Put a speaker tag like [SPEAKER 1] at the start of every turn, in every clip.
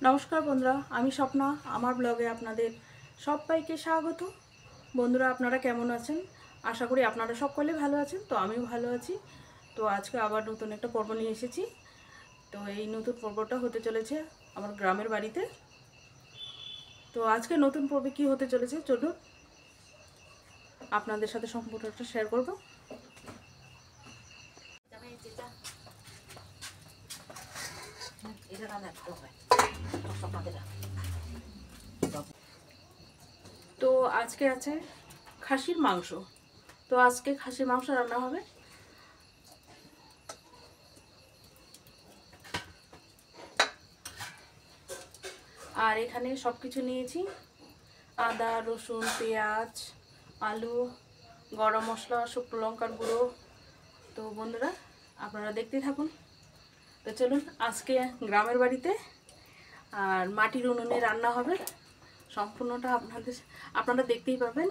[SPEAKER 1] নমস্কার বন্ধুরা, আমি স্বপ্না। আমার ব্লগে আপনাদের সবাইকে স্বাগত। বন্ধুরা, আপনারা কেমন আছেন? আশা করি আপনারা সকলে ভালো আছেন। তো আমিও ভালো আছি। তো আজকে আবার নতুন একটা পর্ব নিয়ে এসেছি। তো এই নতুন পর্বটা হতে চলেছে আমার গ্রামের বাড়িতে। তো আজকে নতুন পর্বে কি হতে চলেছে চলুন আপনাদের সাথে সম্পূর্ণটা শেয়ার করব। তো আজকে আছে খাসির মাংস। তো আজকে খাসির মাংস রান্না হবে। আর এখানে সব কিছু নিয়েছি: আদা, রসুন, পেঁয়াজ, আলু, গরম মশলা, শুকনো লঙ্কার গুঁড়ো। তো বন্ধুরা, আপনারা দেখতেই থাকুন। তো চলুন, আজকে গ্রামের বাড়িতে আর মাটির উনুনে রান্না হবে। সম্পূর্ণটা আপনারা দেখতেই পাবেন।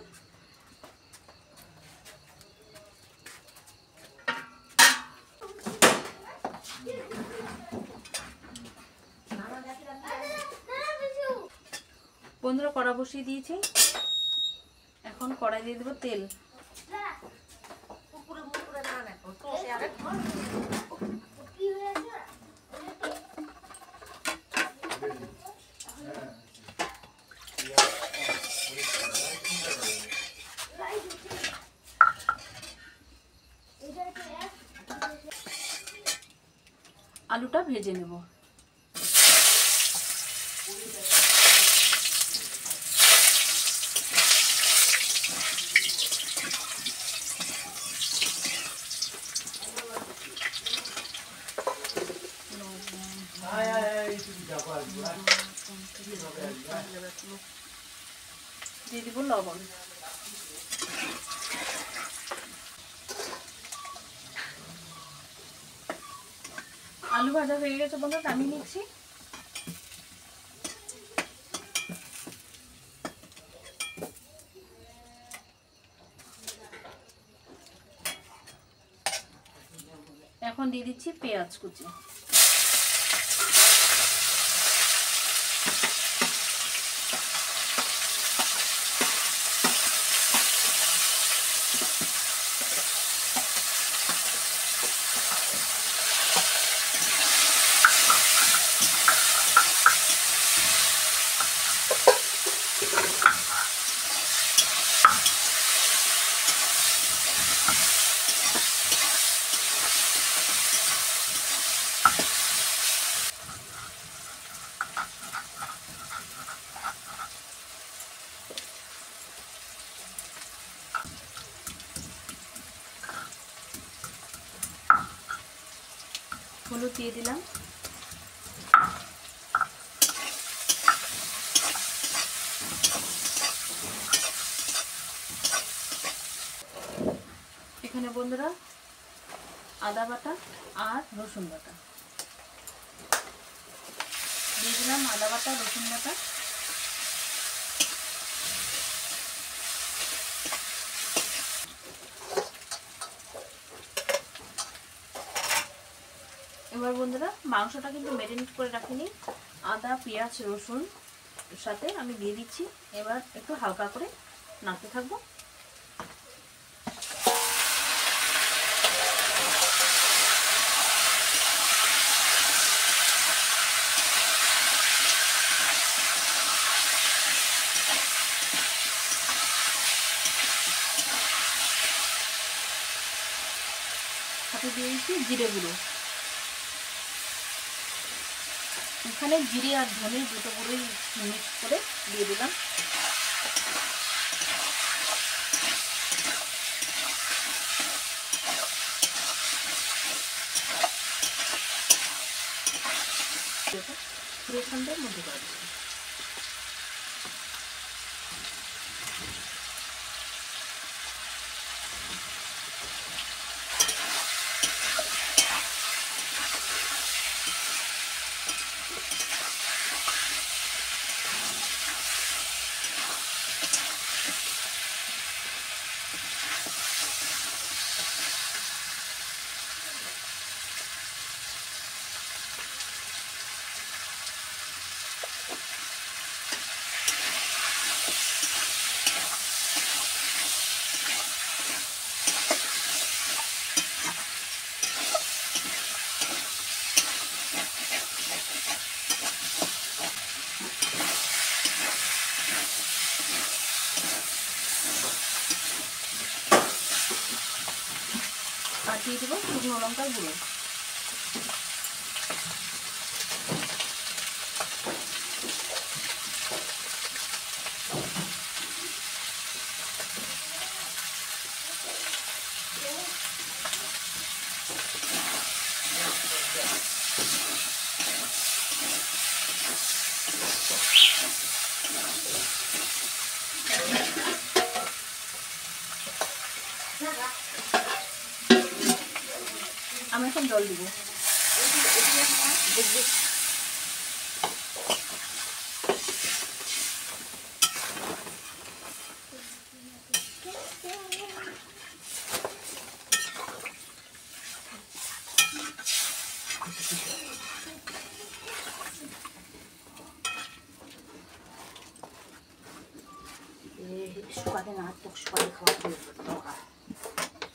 [SPEAKER 1] বন্ধুরা, কড়া বসিয়ে দিয়েছি। এখন কড়াই দিয়ে দেবো তেল। আলুটা ভেজে নেব। দিয়ে দিব লবণ। আলু ভাজা হয়ে গেছে বন্ধুরা, নামিয়ে নিচ্ছি। এখন দিয়ে দিচ্ছি পেঁয়াজ কুচি। হলুদ দিয়ে দিলাম। এখানে বন্ধুরা আদা বাটা আর রসুন বাটা দিয়ে দিলাম। আদা বাটা, রসুন বাটা। এবার বন্ধুরা, মাংসটা কিন্তু ম্যারিনেট করে রাখিনি। আদা, পেঁয়াজ, রসুন সাথে আমি দিয়ে দিচ্ছি। এবার একটু হালকা করে নাড়তে থাকবো। সাথে দিয়ে দিচ্ছি জিরে গুঁড়ো। এখানে জিরে আর ধনে দুটো গুঁড়োই মিক্স করে দিয়ে দিলাম। পুরো ঠান্ডার মধ্যে করে দিচ্ছি। আর দিয়ে দেবো শুকনো লঙ্কার গুঁড়ো। আমি এখন জল দিব।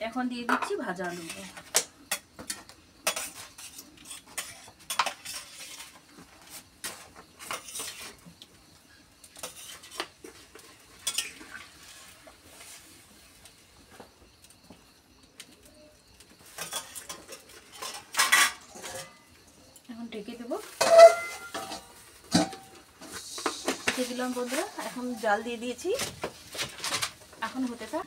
[SPEAKER 1] এখন দিয়ে দিচ্ছি ভাজা আলু। এখন ঢেকে দেবো। ঢেকে দিলাম বন্ধুরা। এখন জাল দিয়ে দিয়েছি, এখন হতে থাক।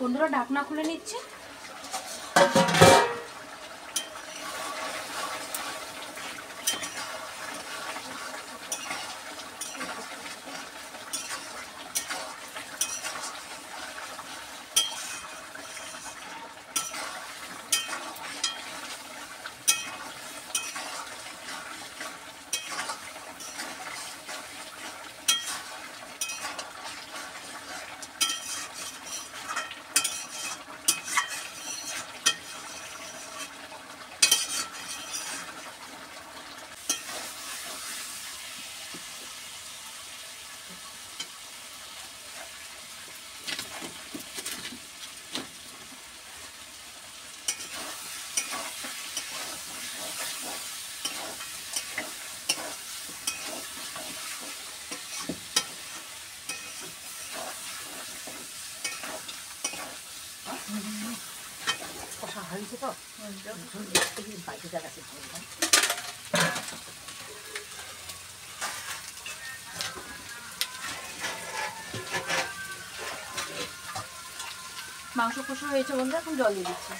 [SPEAKER 1] বন্ধুরা ঢাকনা খুলে নিচ্ছে। মাংস কষা হয়েছে বন্ধুরা, এখন জল দিয়ে দিচ্ছি।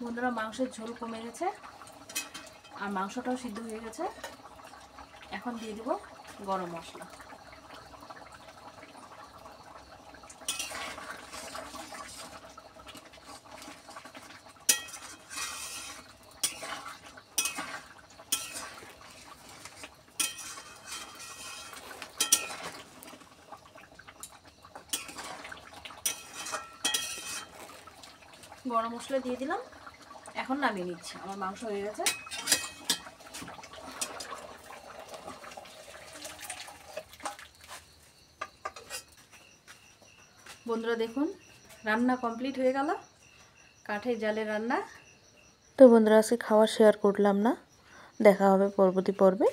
[SPEAKER 1] বন্ধুরা মাংসের ঝোল কমে গেছে আর মাংসটাও সিদ্ধ হয়ে গেছে। এখন দিয়ে দেব গরম মশলা। গরম মশলা দিয়ে দিলাম, এখন নামিয়ে নিচ্ছি। আমার মাংস হয়ে গেছে। বন্ধুরা দেখুন রান্না কমপ্লিট হয়ে গেল, কাঠের জালে রান্না।
[SPEAKER 2] তো বন্ধুরা আজকে খাওয়া শেয়ার করলাম না, দেখা হবে পরবর্তী পর্বে।